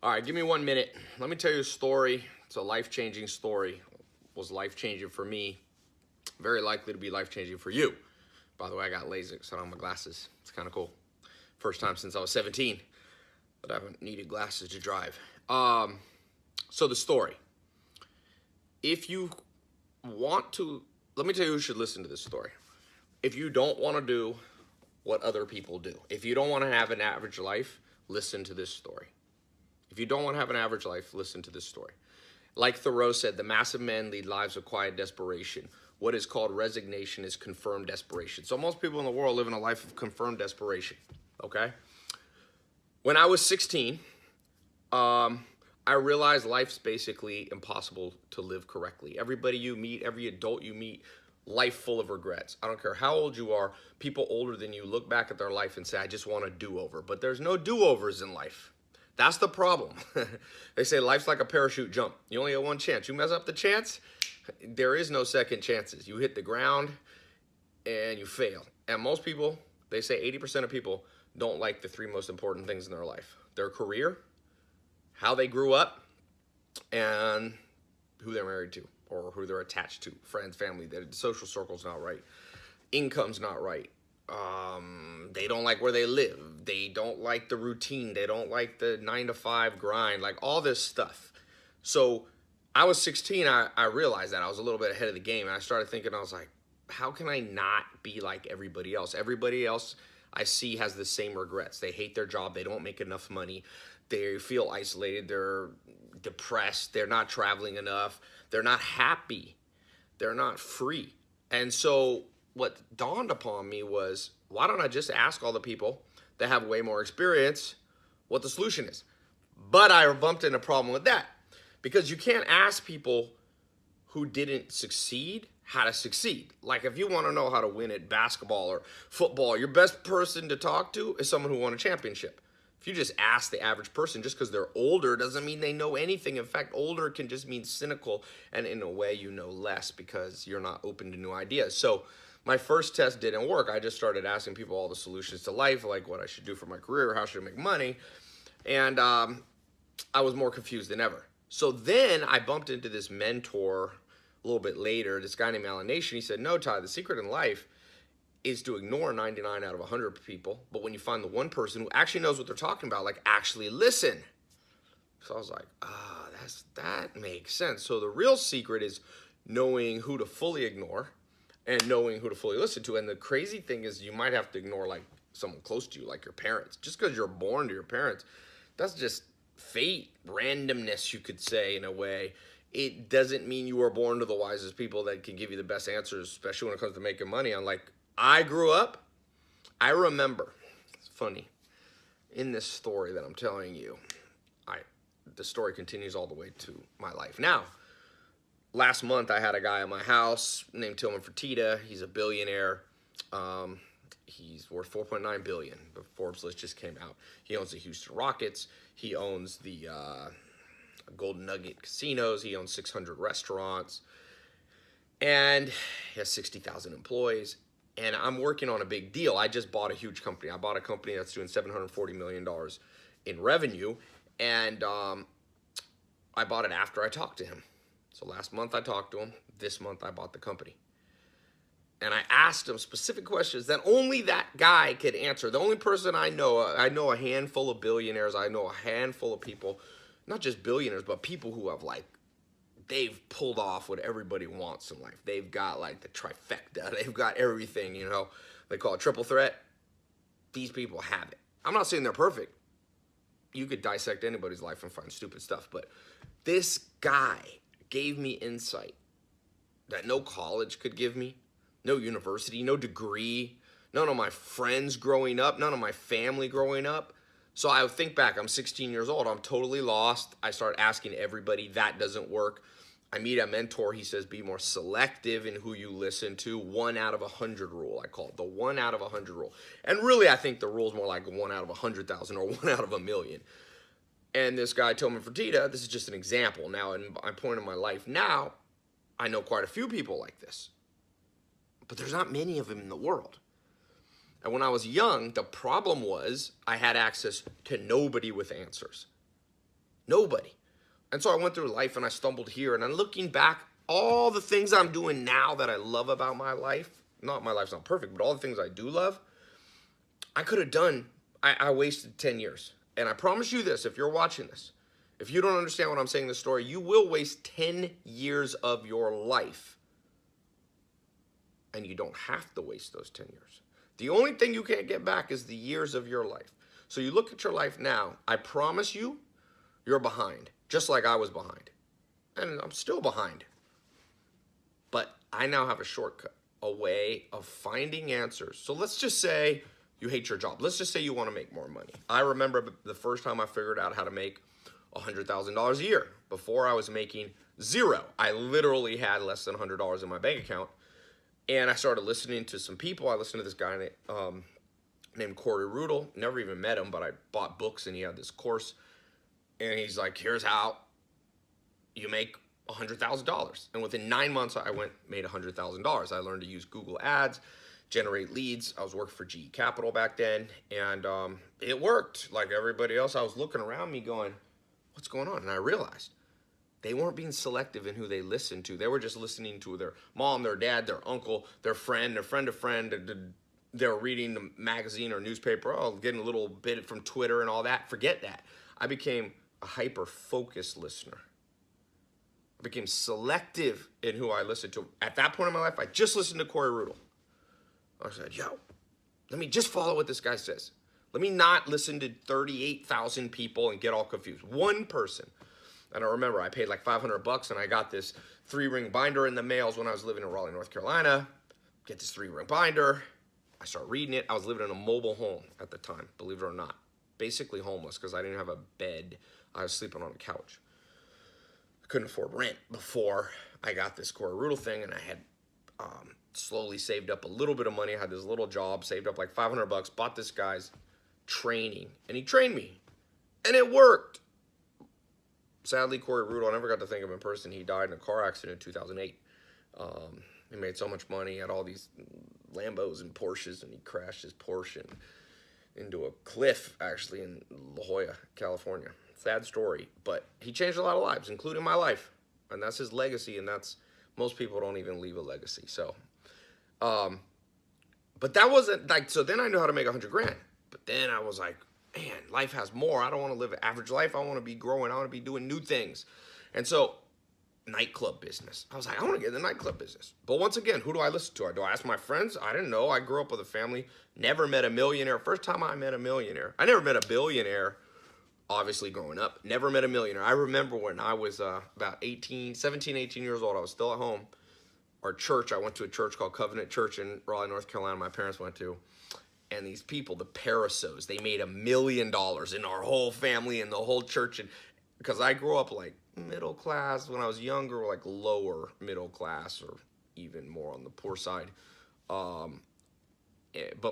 All right, give me 1 minute. Let me tell you a story. It's a life-changing story. It was life-changing for me. Very likely to be life-changing for you. By the way, I got LASIK, so I don't have my glasses. It's kind of cool. First time since I was 17 that I haven't needed glasses to drive. So the story. If you want to, let me tell you who should listen to this story. If you don't want to do what other people do, if you don't want to have an average life, listen to this story. If you don't want to have an average life, listen to this story. Like Thoreau said, the mass of men lead lives of quiet desperation. What is called resignation is confirmed desperation. So most people in the world live in a life of confirmed desperation, okay? When I was 16, I realized life's basically impossible to live correctly. Everybody you meet, every adult you meet, life full of regrets. I don't care how old you are, people older than you look back at their life and say, I just want a do-over. But there's no do-overs in life. That's the problem. They say life's like a parachute jump. You only have one chance. You mess up the chance, there is no second chances. You hit the ground and you fail. And most people, they say 80% of people don't like the three most important things in their life. Their career, how they grew up, and who they're married to or who they're attached to. Friends, family, their social circle's not right. Income's not right. They don't like where they live. They don't like the routine. They don't like the 9-to-5 grind, like all this stuff. So I was 16. I realized that I was a little bit ahead of the game. And I started thinking, I was like, how can I not be like everybody else? Everybody else I see has the same regrets. They hate their job. They don't make enough money. They feel isolated. They're depressed. They're not traveling enough. They're not happy. They're not free. And so what dawned upon me was, why don't I just ask all the people that have way more experience what the solution is? But I bumped into a problem with that, because you can't ask people who didn't succeed how to succeed. Like if you want to know how to win at basketball or football, your best person to talk to is someone who won a championship. If you just ask the average person, just because they're older doesn't mean they know anything. In fact, older can just mean cynical, and in a way you know less because you're not open to new ideas. So my first test didn't work. I just started asking people all the solutions to life, like what I should do for my career, how should I make money, and I was more confused than ever. So then I bumped into this mentor a little bit later, this guy named Alan Nation. He said, no, Tai, the secret in life is to ignore 99 out of 100 people, but when you find the one person who actually knows what they're talking about, like actually listen. So I was like, that makes sense. So the real secret is knowing who to fully ignore and knowing who to fully listen to. And the crazy thing is you might have to ignore like someone close to you, like your parents. Just because you're born to your parents, that's just fate, randomness, you could say, in a way. It doesn't mean you were born to the wisest people that can give you the best answers, especially when it comes to making money. Unlike I grew up, I remember, it's funny, in this story that I'm telling you, the story continues all the way to my life. Now, last month I had a guy at my house named Tillman Fertitta. He's a billionaire. He's worth $4.9 billion. The Forbes list just came out. He owns the Houston Rockets. He owns the Golden Nugget casinos. He owns 600 restaurants. And he has 60,000 employees. And I'm working on a big deal. I just bought a huge company. I bought a company that's doing $740 million in revenue. And I bought it after I talked to him. So last month I talked to him. This month I bought the company. And I asked him specific questions that only that guy could answer. The only person I know a handful of billionaires. I know a handful of people, not just billionaires, but people who have like, they've pulled off what everybody wants in life. They've got like the trifecta. They've got everything, you know. They call it triple threat. These people have it. I'm not saying they're perfect. You could dissect anybody's life and find stupid stuff. But this guy gave me insight that no college could give me, no university, no degree, none of my friends growing up, none of my family growing up. So I think back, I'm 16 years old. I'm totally lost. I start asking everybody. That doesn't work. I meet a mentor. He says, be more selective in who you listen to. 1 out of 100 rule. I call it the 1 out of 100 rule. And really, I think the rule is more like 1 out of 100,000 or 1 out of a million. And this guy, Tillman Fertitta, this is just an example. Now, in my point in my life now, I know quite a few people like this. But there's not many of them in the world. And when I was young, the problem was I had access to nobody with answers. Nobody. And so I went through life and I stumbled here. And I'm looking back, all the things I'm doing now that I love about my life, not my life's not perfect, but all the things I do love, I could have done, I wasted 10 years. And I promise you this, if you're watching this, if you don't understand what I'm saying in this story, you will waste 10 years of your life. And you don't have to waste those 10 years. The only thing you can't get back is the years of your life. So you look at your life now, I promise you, you're behind, just like I was behind. And I'm still behind. But I now have a shortcut, a way of finding answers. So let's just say you hate your job. Let's just say you want to make more money. I remember the first time I figured out how to make $100,000 a year. Before I was making zero. I literally had less than $100 in my bank account. And I started listening to some people. I listened to this guy named Corey Rudel. Never even met him, but I bought books and he had this course. And he's like, here's how you make $100,000. And within 9 months, I made $100,000. I learned to use Google Ads, generate leads. I was working for GE Capital back then. And it worked. Like everybody else, I was looking around me going, what's going on? And I realized they weren't being selective in who they listened to. They were just listening to their mom, their dad, their uncle, their friend of friend. They were reading the magazine or newspaper, getting a little bit from Twitter and all that. Forget that. I became a hyper-focused listener. I became selective in who I listened to. At that point in my life, I just listened to Corey Rudel. I said, yo, let me just follow what this guy says. Let me not listen to 38,000 people and get all confused. One person. And I remember I paid like $500 and I got this 3-ring binder in the mails when I was living in Raleigh, North Carolina. Get this 3-ring binder. I start reading it. I was living in a mobile home at the time, believe it or not. Basically homeless because I didn't have a bed. I was sleeping on a couch. I couldn't afford rent before I got this Corey Rudel thing, and I had slowly saved up a little bit of money. I had this little job, saved up like $500, bought this guy's training, and he trained me, and it worked. Sadly, Corey Rudel, I never got to think of him in person. He died in a car accident in 2008. He made so much money, he had all these Lambos and Porsches, and he crashed his Porsche into a cliff, actually, in La Jolla, California. Sad story, but he changed a lot of lives, including my life, and that's his legacy, and that's, most people don't even leave a legacy, so, but that wasn't, like, so then I knew how to make $100,000, but then I was like, man, life has more. I don't want to live an average life. I want to be growing. I want to be doing new things. And so, nightclub business. I was like, I want to get in the nightclub business. But once again, who do I listen to? Do I ask my friends? I didn't know. I grew up with a family, never met a millionaire. First time I met a millionaire. I never met a billionaire, obviously growing up. Never met a millionaire. I remember when I was about 17, 18 years old. I was still at home. Our church, I went to a church called Covenant Church in Raleigh, North Carolina. My parents went to. And these people, the Parasos, they made $1 million in our whole family and the whole church. And because I grew up like middle class when I was younger, like lower middle class or even more on the poor side. But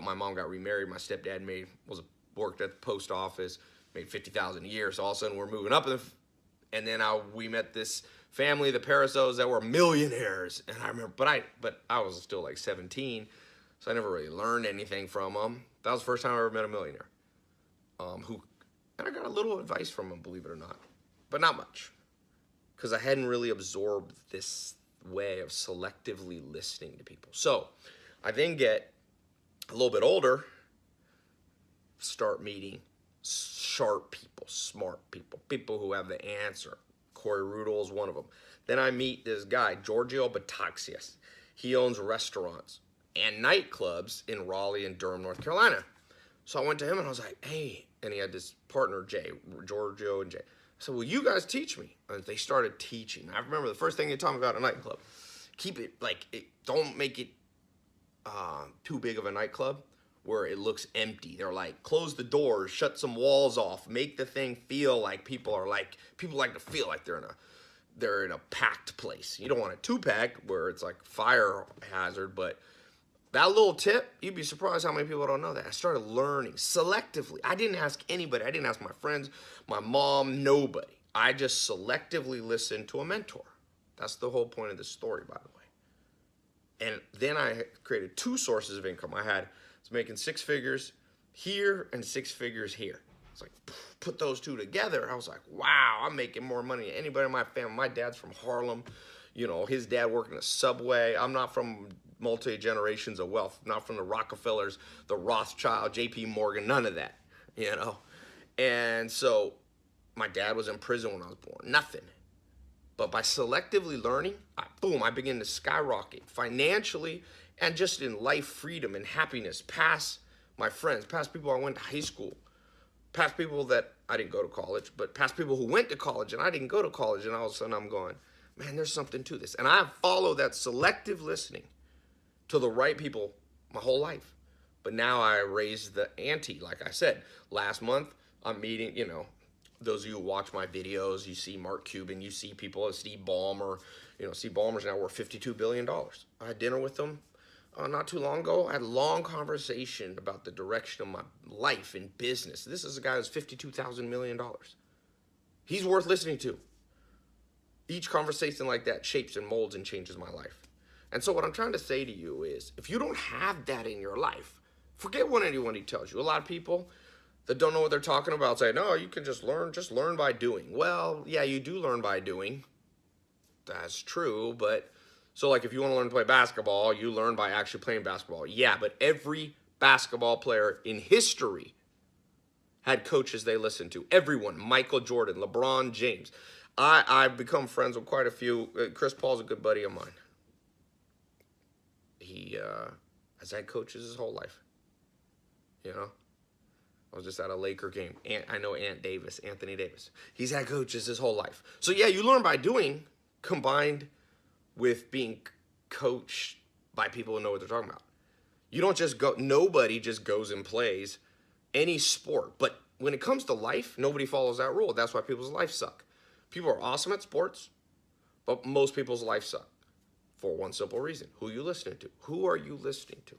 my mom got remarried. My stepdad worked at the post office, made $50,000 a year. So all of a sudden we're moving up, and then we met this family, the Parasos, that were millionaires. And I remember, but I was still like 17. So I never really learned anything from them. That was the first time I ever met a millionaire. And I got a little advice from him, believe it or not. But not much. Because I hadn't really absorbed this way of selectively listening to people. So I then get a little bit older, start meeting sharp people, smart people, people who have the answer. Corey Rudel is one of them. Then I meet this guy, Giorgio Bataxias. He owns restaurants and nightclubs in Raleigh and Durham, North Carolina. So I went to him and I was like, hey, and he had this partner, Jay, Giorgio and Jay. I said, will you guys teach me? And they started teaching. I remember the first thing they taught me about a nightclub. Keep it, don't make it too big of a nightclub where it looks empty. They're like, close the doors, shut some walls off, make the thing feel like people like to feel like they're in a packed place. You don't want it too packed where it's like fire hazard, but that little tip, you'd be surprised how many people don't know that. I started learning selectively. I didn't ask anybody. I didn't ask my friends, my mom, nobody. I just selectively listened to a mentor. That's the whole point of this story, by the way. And then I created 2 sources of income. I was making 6 figures here and 6 figures here. was like, put those two together. I was like, wow, I'm making more money than anybody in my family. My dad's from Harlem. You know, his dad worked in a Subway. I'm not from multi-generations of wealth. I'm not from the Rockefellers, the Rothschild, JP Morgan, none of that, you know. And so my dad was in prison when I was born, nothing. But by selectively learning, I began to skyrocket financially and just in life freedom and happiness past my friends, past people I went to high school, past people that I didn't go to college, but past people who went to college and I didn't go to college. And all of a sudden I'm going, man, there's something to this. And I followed that selective listening to the right people my whole life. But now I raised the ante. Like I said, last month I'm meeting, you know, those of you who watch my videos, you see Mark Cuban, you see people, Steve Ballmer. You know, Steve Ballmer's now worth $52 billion. I had dinner with him not too long ago. I had a long conversation about the direction of my life in business. This is a guy who's $52,000 million. He's worth listening to. Each conversation like that shapes and molds and changes my life. And so what I'm trying to say to you is, if you don't have that in your life, forget what anyone tells you. A lot of people that don't know what they're talking about say, no, you can just learn by doing. Well, yeah, you do learn by doing. That's true, but so like if you want to learn to play basketball, you learn by actually playing basketball. Yeah, but every basketball player in history had coaches they listened to. Everyone, Michael Jordan, LeBron James. I've become friends with quite a few. Chris Paul's a good buddy of mine. He has had coaches his whole life, you know. I was just at a Laker game. I know Anthony Davis. He's had coaches his whole life. So yeah, you learn by doing combined with being coached by people who know what they're talking about. You don't just go, nobody just goes and plays any sport. But when it comes to life, nobody follows that rule. That's why people's lives suck. People are awesome at sports, but most people's lives suck for one simple reason. Who are you listening to? Who are you listening to?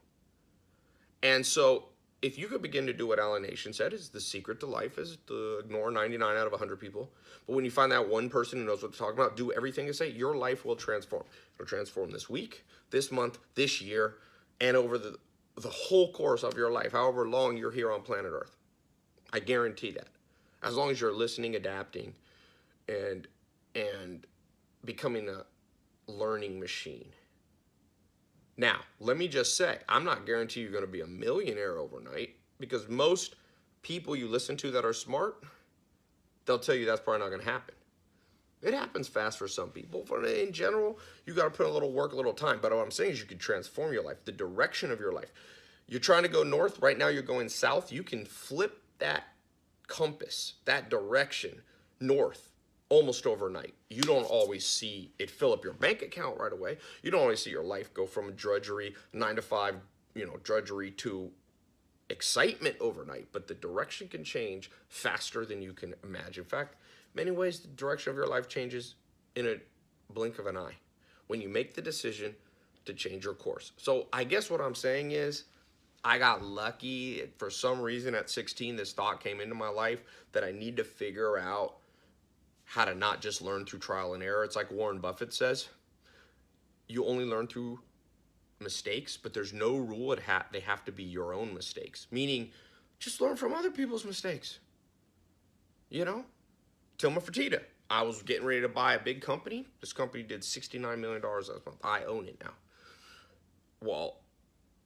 And so if you could begin to do what Alan Nation said, is the secret to life is to ignore 99 out of 100 people. But when you find that one person who knows what they're talking about, do everything they say, your life will transform. It'll transform this week, this month, this year, and over the whole course of your life, however long you're here on planet Earth. I guarantee that. As long as you're listening, adapting, and becoming a learning machine. Now, let me just say, I'm not guaranteeing you're going to be a millionaire overnight, because most people you listen to that are smart, they'll tell you that's probably not going to happen. It happens fast for some people, but in general, you got to put a little work, a little time. But what I'm saying is you can transform your life, the direction of your life. You're trying to go north. Right now you're going south. You can flip that compass, that direction north almost overnight. You don't always see it fill up your bank account right away. You don't always see your life go from drudgery, 9 to 5, drudgery to excitement overnight. But the direction can change faster than you can imagine. In fact, many ways the direction of your life changes in a blink of an eye when you make the decision to change your course. So I guess what I'm saying is, I got lucky. For some reason at 16, this thought came into my life that I need to figure out how to not just learn through trial and error. It's like Warren Buffett says, you only learn through mistakes, but there's no rule they have to be your own mistakes. Meaning, just learn from other people's mistakes. Tilma Fertitta. I was getting ready to buy a big company. This company did $69 million last month. I own it now. Well,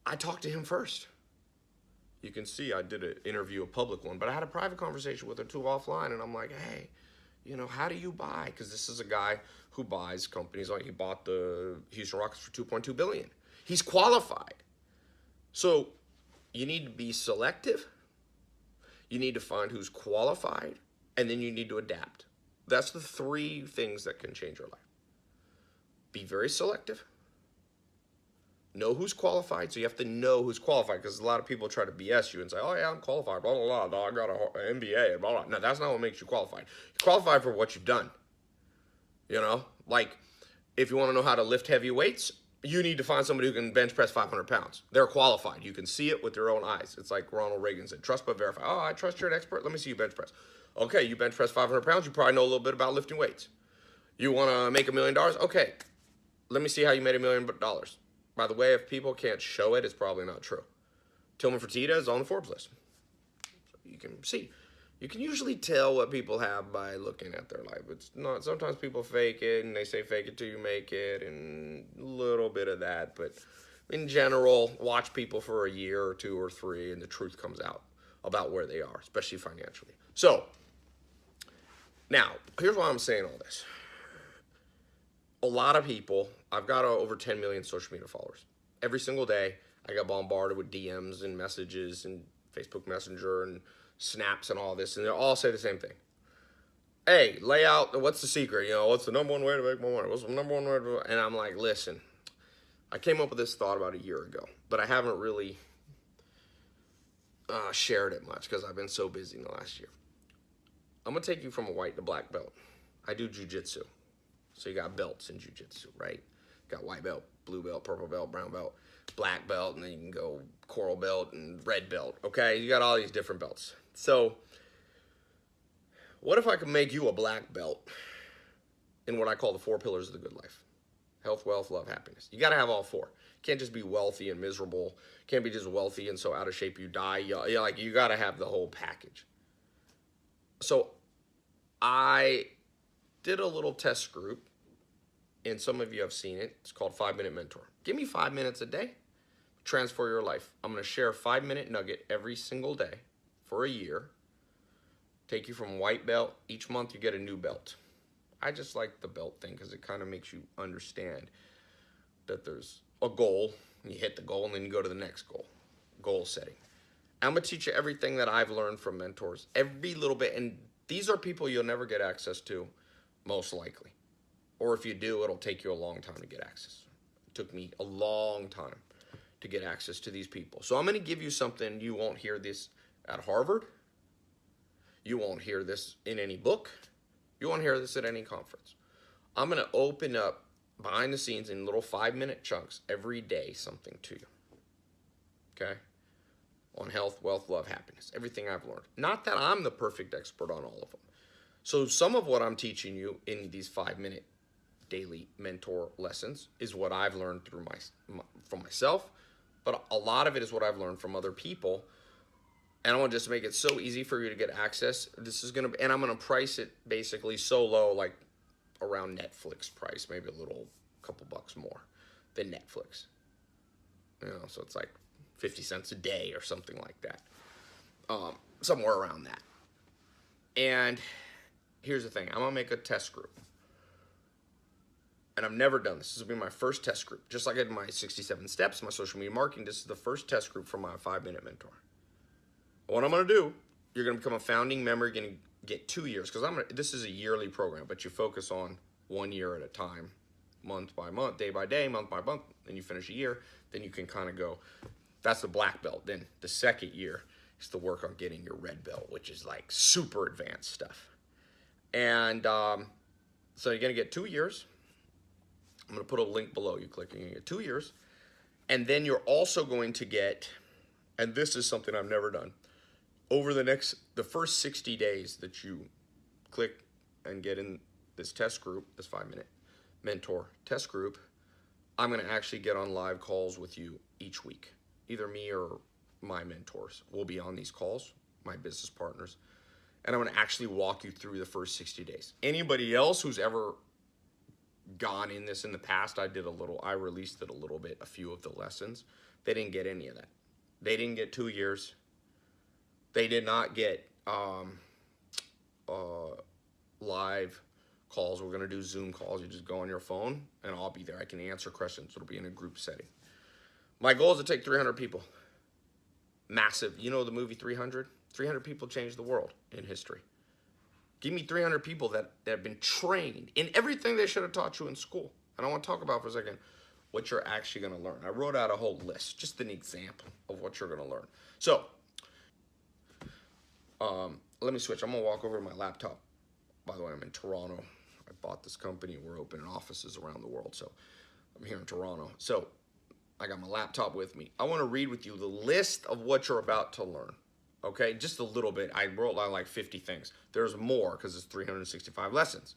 I talked to him first. You can see I did an interview, a public one, but I had a private conversation with her too offline, and I'm like, hey, how do you buy? Because this is a guy who buys companies. Like, he bought the Houston Rockets for $2.2 billion. He's qualified. So you need to be selective. You need to find who's qualified, and then you need to adapt. That's the 3 things that can change your life. Be very selective. Know who's qualified. So you have to know who's qualified, because a lot of people try to BS you and say, oh yeah, I'm qualified, blah, blah, blah, I got an MBA, blah, blah. No, that's not what makes you qualified. You're qualified for what you've done. Like if you want to know how to lift heavy weights, you need to find somebody who can bench press 500 pounds. They're qualified. You can see it with your own eyes. It's like Ronald Reagan said, trust but verify. Oh, I trust you're an expert. Let me see you bench press. Okay, you bench press 500 pounds. You probably know a little bit about lifting weights. You want to make $1 million? Okay, let me see how you made $1 million. By the way, if people can't show it, it's probably not true. Tilma Fertitta is on the Forbes list. So you can see. You can usually tell what people have by looking at their life. It's not, sometimes people fake it and they say fake it till you make it and a little bit of that. But in general, watch people for a year or two or three and the truth comes out about where they are, especially financially. So now, here's why I'm saying all this. A lot of people, I've got over 10 million social media followers. Every single day, I got bombarded with DMs and messages and Facebook Messenger and snaps and all this, and they all say the same thing. Hey, lay out, what's the secret? You know, what's the number one way to make more money? What's the number one way to... And I'm like, listen, I came up with this thought about a year ago, but I haven't really shared it much because I've been so busy in the last year. I'm going to take you from a white to black belt. I do jujitsu. So you got belts in jujitsu, right? Got white belt, blue belt, purple belt, brown belt, black belt, and then you can go coral belt and red belt, okay? You got all these different belts. So what if I could make you a black belt in what I call the 4 pillars of the good life? Health, wealth, love, happiness. You got to have all 4. You can't just be wealthy and miserable. Can't be just wealthy and so out of shape you die. You got to have the whole package. So I did a little test group, and some of you have seen it. It's called 5-Minute Mentor. Give me 5 minutes a day, transform your life. I'm going to share a 5-minute nugget every single day for a year. Take you from white belt. Each month you get a new belt. I just like the belt thing because it kind of makes you understand that there's a goal, and you hit the goal, and then you go to the next goal. Goal setting. I'm going to teach you everything that I've learned from mentors, every little bit. And these are people you'll never get access to, most likely. Or if you do, it'll take you a long time to get access. It took me a long time to get access to these people. So I'm going to give you something. You won't hear this at Harvard. You won't hear this in any book. You won't hear this at any conference. I'm going to open up behind the scenes in little 5-minute chunks every day something to you. Okay? On health, wealth, love, happiness. Everything I've learned. Not that I'm the perfect expert on all of them. So some of what I'm teaching you in these 5-minute daily mentor lessons is what I've learned through from myself, but a lot of it is what I've learned from other people. And I want to just make it so easy for you to get access. This is going to, and I'm going to price it basically so low, like around Netflix price, maybe a little couple bucks more than Netflix. You know, so it's like 50 cents a day or something like that. Somewhere around that. And here's the thing. I'm going to make a test group. And I've never done this. This will be my first test group. Just like I did my 67 steps, my social media marketing, this is the first test group for my 5-minute mentor. What I'm going to do, you're going to become a founding member. You're going to get 2 years. Because this is a yearly program, but you focus on 1 year at a time, month by month, day by day, month by month. Then you finish a year. Then you can kind of go, that's the black belt. Then the second year is to work on getting your red belt, which is like super advanced stuff. And so you're going to get 2 years. I'm going to put a link below. You click, you're going to get 2 years. And then you're also going to get, and this is something I've never done, over the first 60 days that you click and get in this test group, this 5-minute mentor test group, I'm going to actually get on live calls with you each week. Either me or my mentors will be on these calls, my business partners, and I'm going to actually walk you through the first 60 days. Anybody else who's ever gone in this in the past, I released it a little bit, a few of the lessons. They didn't get any of that. They didn't get 2 years. They did not get live calls. We're going to do Zoom calls. You just go on your phone, and I'll be there. I can answer questions. It'll be in a group setting. My goal is to take 300 people. Massive. You know the movie 300? 300 people changed the world in history. Give me 300 people that have been trained in everything they should have taught you in school. And I want to talk about for a second what you're actually going to learn. I wrote out a whole list, just an example of what you're going to learn. So, let me switch. I'm going to walk over to my laptop. By the way, I'm in Toronto. I bought this company. We're opening offices around the world. So, I'm here in Toronto. So, I got my laptop with me. I want to read with you the list of what you're about to learn. Okay, just a little bit. I wrote down like 50 things. There's more because it's 365 lessons.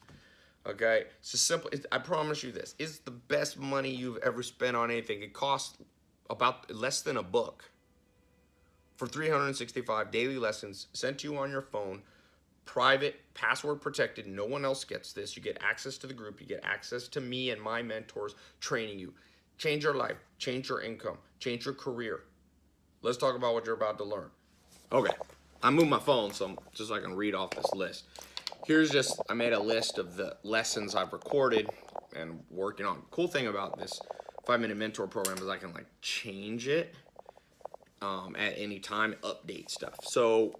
Okay, it's just simple. I promise you this. It's the best money you've ever spent on anything. It costs about less than a book for 365 daily lessons sent to you on your phone private, password protected. No one else gets this. You get access to the group. You get access to me and my mentors training you. Change your life, change your income, change your career. Let's talk about what you're about to learn. Okay, I moved my phone so I can read off this list. I made a list of the lessons I've recorded and working on. Cool thing about this 5-minute mentor program is I can like change it at any time, update stuff. So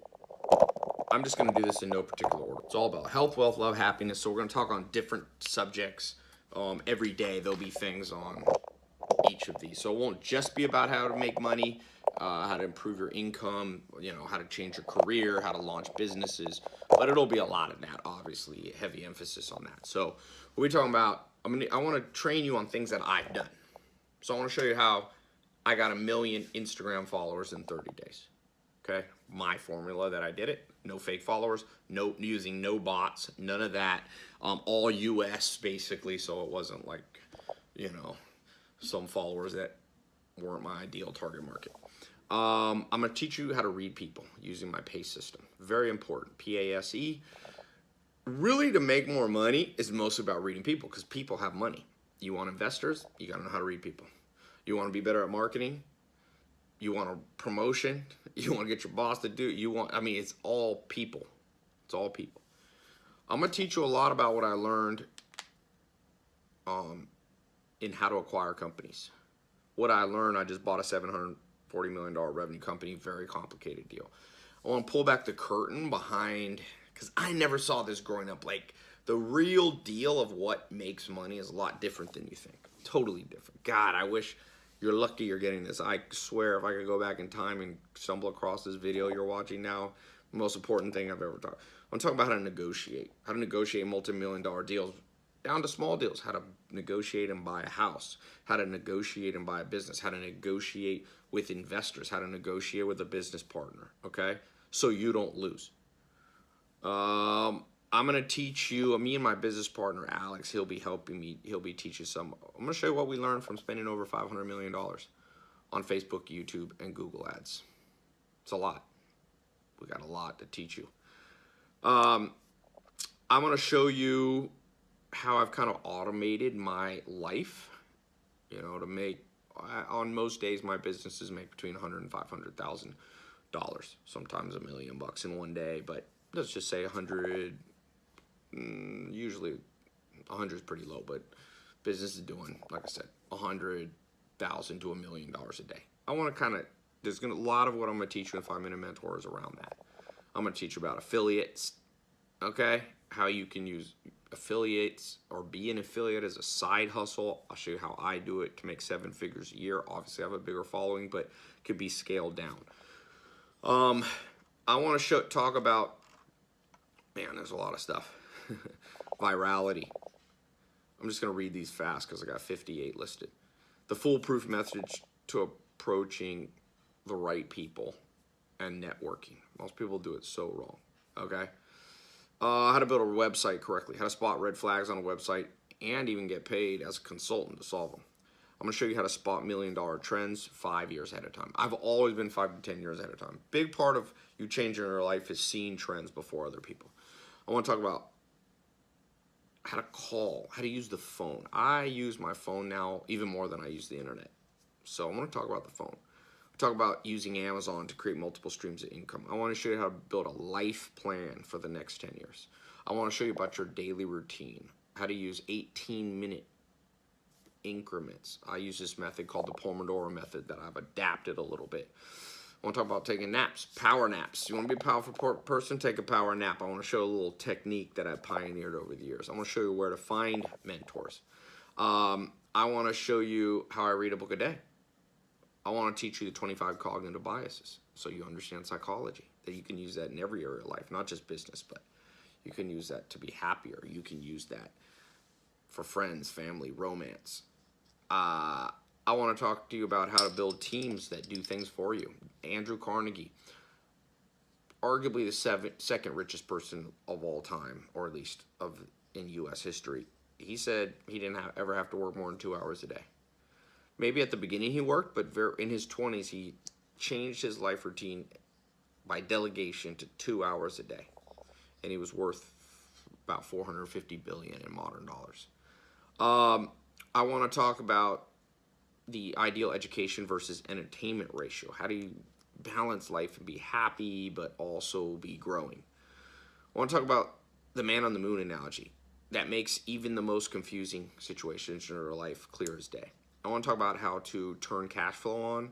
I'm just going to do this in no particular order. It's all about health, wealth, love, happiness. So we're going to talk on different subjects every day. There'll be things on each of these. So it won't just be about how to make money, how to improve your income, how to change your career, how to launch businesses, but it'll be a lot of that, obviously, heavy emphasis on that. So what we're talking about, I want to train you on things that I've done. So I want to show you how I got 1 million Instagram followers in 30 days. Okay, my formula that I did it. No fake followers, using no bots, none of that. All US basically, so it wasn't like, some followers that weren't my ideal target market. I'm gonna teach you how to read people using my PACE system. Very important, PASE. Really, to make more money is mostly about reading people because people have money. You want investors, you gotta know how to read people. You wanna be better at marketing, you want a promotion, you want to get your boss to do it, it's all people. It's all people. I'm going to teach you a lot about what I learned in how to acquire companies. What I learned, I just bought a $740 million revenue company, very complicated deal. I want to pull back the curtain behind, because I never saw this growing up. Like, the real deal of what makes money is a lot different than you think. Totally different. God, I wish... You're lucky you're getting this. I swear if I could go back in time and stumble across this video you're watching now, the most important thing I've ever taught. I'm talking about how to negotiate multi-million-dollar deals down to small deals, how to negotiate and buy a house, how to negotiate and buy a business, how to negotiate with investors, how to negotiate with a business partner, okay? So you don't lose. I'm going to teach you, me and my business partner, Alex, he'll be helping me. He'll be teaching I'm going to show you what we learned from spending over $500 million on Facebook, YouTube, and Google ads. It's a lot. We got a lot to teach you. I'm going to show you how I've kind of automated my life, to make, on most days, my businesses make between $100,000 and $500,000. Sometimes $1 million in one day, but let's just say 100. Usually 100 is pretty low, but business is doing, like I said, 100,000 to $1 million a day. I want to there's a lot of what I'm going to teach you in 5-minute mentor is around that. I'm going to teach you about affiliates, okay? How you can use affiliates or be an affiliate as a side hustle. I'll show you how I do it to make 7 figures a year. Obviously, I have a bigger following, but it could be scaled down. I want to talk about, man, there's a lot of stuff. Virality. I'm just going to read these fast because I got 58 listed. The foolproof message to approaching the right people and networking. Most people do it so wrong. Okay. How to build a website correctly. How to spot red flags on a website and even get paid as a consultant to solve them. I'm going to show you how to spot $1 million trends 5 years ahead of time. I've always been 5 to 10 years ahead of time. Big part of you changing your life is seeing trends before other people. I want to talk about how to call, how to use the phone. I use my phone now even more than I use the internet. So I'm going to talk about the phone. Talk about using Amazon to create multiple streams of income. I want to show you how to build a life plan for the next 10 years. I want to show you about your daily routine, how to use 18-minute increments. I use this method called the Pomodoro method that I've adapted a little bit. I want to talk about taking naps, power naps. You want to be a powerful person, take a power nap. I want to show a little technique that I've pioneered over the years. I want to show you where to find mentors. I want to show you how I read a book a day. I want to teach you the 25 cognitive biases so you understand psychology, that you can use that in every area of life, not just business, but you can use that to be happier. You can use that for friends, family, romance. I want to talk to you about how to build teams that do things for you. Andrew Carnegie, arguably the second richest person of all time, or at least in U.S. history. He said he didn't ever have to work more than 2 hours a day. Maybe at the beginning he worked, but in his 20s he changed his life routine by delegation to 2 hours a day. and he was worth about 450 billion in modern dollars. I want to talk about the ideal education versus entertainment ratio. How do you balance life and be happy but also be growing? I want to talk about the man on the moon analogy that makes even the most confusing situations in your life clear as day. I want to talk about how to turn cash flow on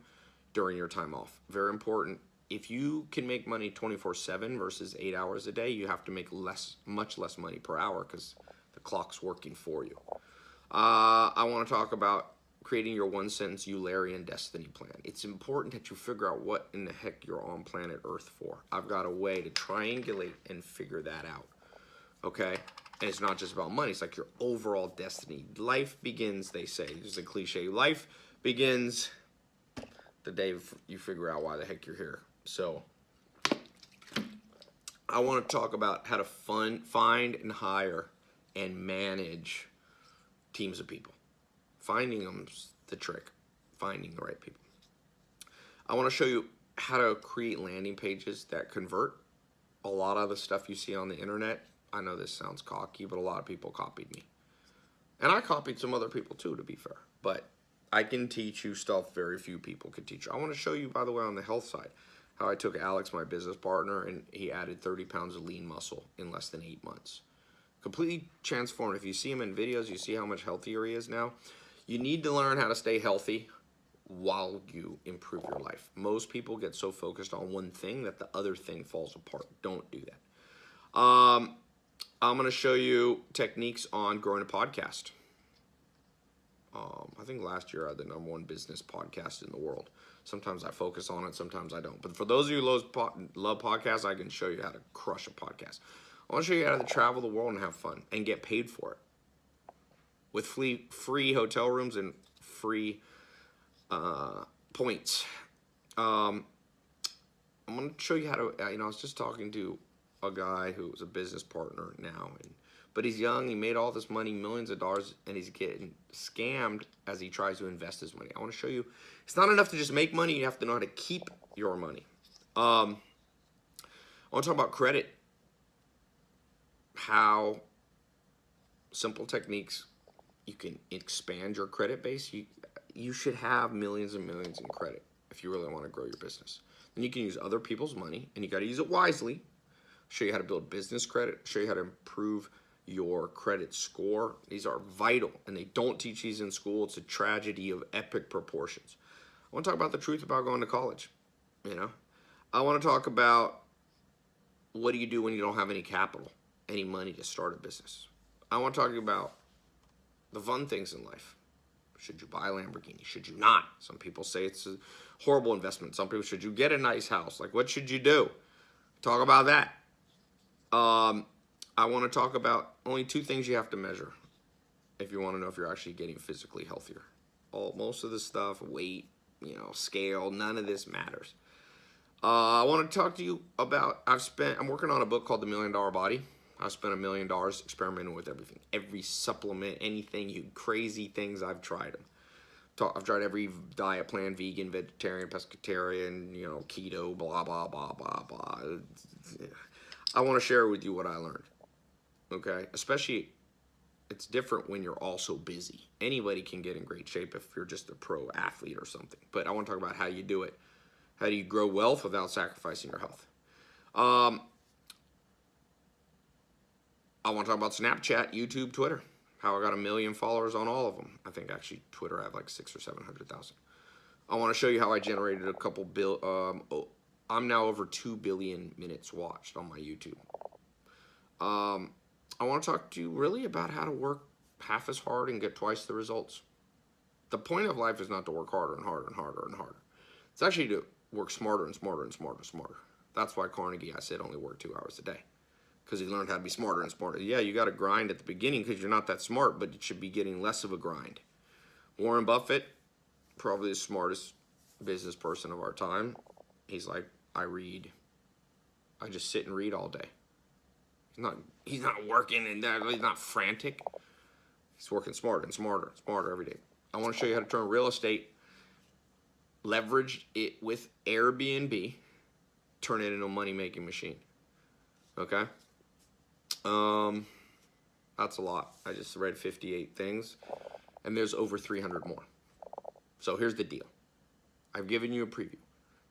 during your time off. Very important. If you can make money 24/7 versus 8 hours a day, you have to make much less money per hour because the clock's working for you. I want to talk about creating your one-sentence Eulerian destiny plan. It's important that you figure out what in the heck you're on planet Earth for. I've got a way to triangulate and figure that out, okay? And it's not just about money. It's like your overall destiny. Life begins, they say, this is a cliche, life begins the day you figure out why the heck you're here. So I want to talk about how to find and hire and manage teams of people. Finding them's the trick. Finding the right people. I want to show you how to create landing pages that convert. A lot of the stuff you see on the internet, I know this sounds cocky, but a lot of people copied me. And I copied some other people too, to be fair. But I can teach you stuff very few people can teach you. I want to show you, by the way, on the health side, how I took Alex, my business partner, and he added 30 pounds of lean muscle in less than 8 months. Completely transformed. If you see him in videos, you see how much healthier he is now. You need to learn how to stay healthy while you improve your life. Most people get so focused on one thing that the other thing falls apart. Don't do that. I'm going to show you techniques on growing a podcast. I think last year I had the #1 business podcast in the world. Sometimes I focus on it, sometimes I don't. But for those of you who love podcasts, I can show you how to crush a podcast. I want to show you how to travel the world and have fun and get paid for it. With free hotel rooms and free points. I'm going to show you how to, I was just talking to a guy who was a business partner now, but he's young, he made all this money, millions of dollars, and he's getting scammed as he tries to invest his money. I want to show you, it's not enough to just make money, you have to know how to keep your money. I want to talk about credit, how simple techniques you can expand your credit base. You should have millions and millions in credit if you really want to grow your business. Then you can use other people's money, and you got to use it wisely. Show you how to build business credit, show you how to improve your credit score. These are vital, and they don't teach these in school. It's a tragedy of epic proportions. I want to talk about the truth about going to college. I want to talk about what do you do when you don't have any capital, any money to start a business. I want to talk about the fun things in life. Should you buy a Lamborghini? Should you not? Some people say it's a horrible investment. Some people, should you get a nice house? Like, what should you do? Talk about that. I want to talk about only 2 things you have to measure if you want to know if you're actually getting physically healthier. Most of this stuff, weight, scale, none of this matters. I want to talk to you about, I'm working on a book called The $1 Million Body. I spent $1 million experimenting with everything, every supplement, anything, crazy things. I've tried them. I've tried every diet plan: vegan, vegetarian, pescatarian, keto, blah, blah, blah, blah, blah. I want to share with you what I learned, okay? Especially, it's different when you're also busy. Anybody can get in great shape if you're just a pro athlete or something. But I want to talk about how you do it. How do you grow wealth without sacrificing your health? I want to talk about Snapchat, YouTube, Twitter. How I got 1 million followers on all of them. I think actually Twitter I have like 600,000 or 700,000. I want to show you how I generated a couple I'm now over 2 billion minutes watched on my YouTube. I want to talk to you really about how to work half as hard and get twice the results. The point of life is not to work harder and harder and harder and harder. It's actually to work smarter and smarter and smarter and smarter. That's why Carnegie, I said, only worked 2 hours a day. Because he learned how to be smarter and smarter. Yeah, you got to grind at the beginning because you're not that smart, but you should be getting less of a grind. Warren Buffett, probably the smartest business person of our time. He's like, I read. I just sit and read all day. He's not working and he's not frantic. He's working smarter and smarter and smarter every day. I want to show you how to turn real estate, leverage it with Airbnb, turn it into a money-making machine. Okay? That's a lot. I just read 58 things, and there's over 300 more. So here's the deal. I've given you a preview.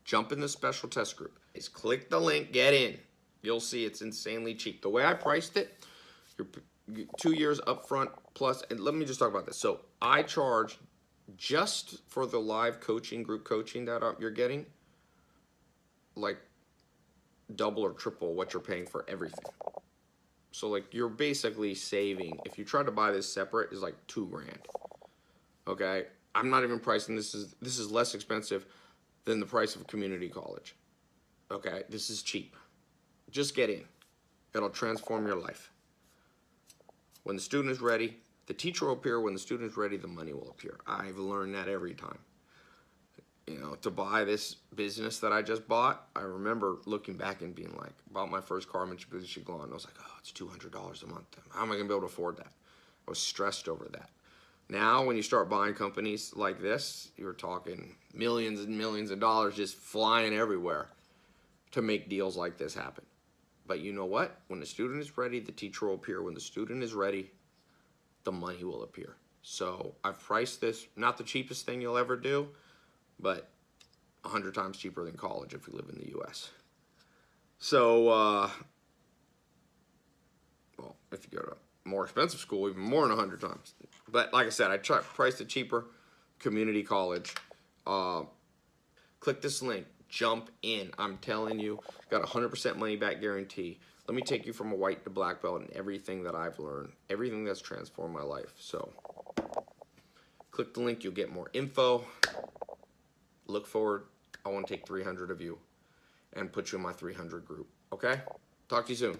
Jump in the special test group. Just click the link, get in. You'll see it's insanely cheap. The way I priced it, you're 2 years upfront plus, and let me just talk about this. So I charge just for the live coaching, group coaching that you're getting, like double or triple what you're paying for everything. So like you're basically saving, if you try to buy this separate, is like $2 grand. Okay, I'm not even pricing this is less expensive than the price of a community college. Okay, this is cheap. Just get in. It'll transform your life. When the student is ready, the teacher will appear. When the student is ready, the money will appear. I've learned that every time. You know, to buy this business that I just bought, I remember looking back and being like, bought my first car in Mitsubishi Galant, and I was like, oh, it's $200 a month. How am I gonna be able to afford that? I was stressed over that. Now, when you start buying companies like this, you're talking millions and millions of dollars just flying everywhere to make deals like this happen. But you know what? When the student is ready, the teacher will appear. When the student is ready, the money will appear. So I've priced this, not the cheapest thing you'll ever do, but 100 times cheaper than college if you live in the U.S. So, well, if you go to a more expensive school, even more than 100 times. But like I said, I priced it cheaper, community college. Click this link, jump in. I'm telling you, got a 100% money back guarantee. Let me take you from a white to black belt and everything that I've learned, everything that's transformed my life. So click the link, you'll get more info. Look forward. I want to take 300 of you and put you in my 300 group. Okay? Talk to you soon.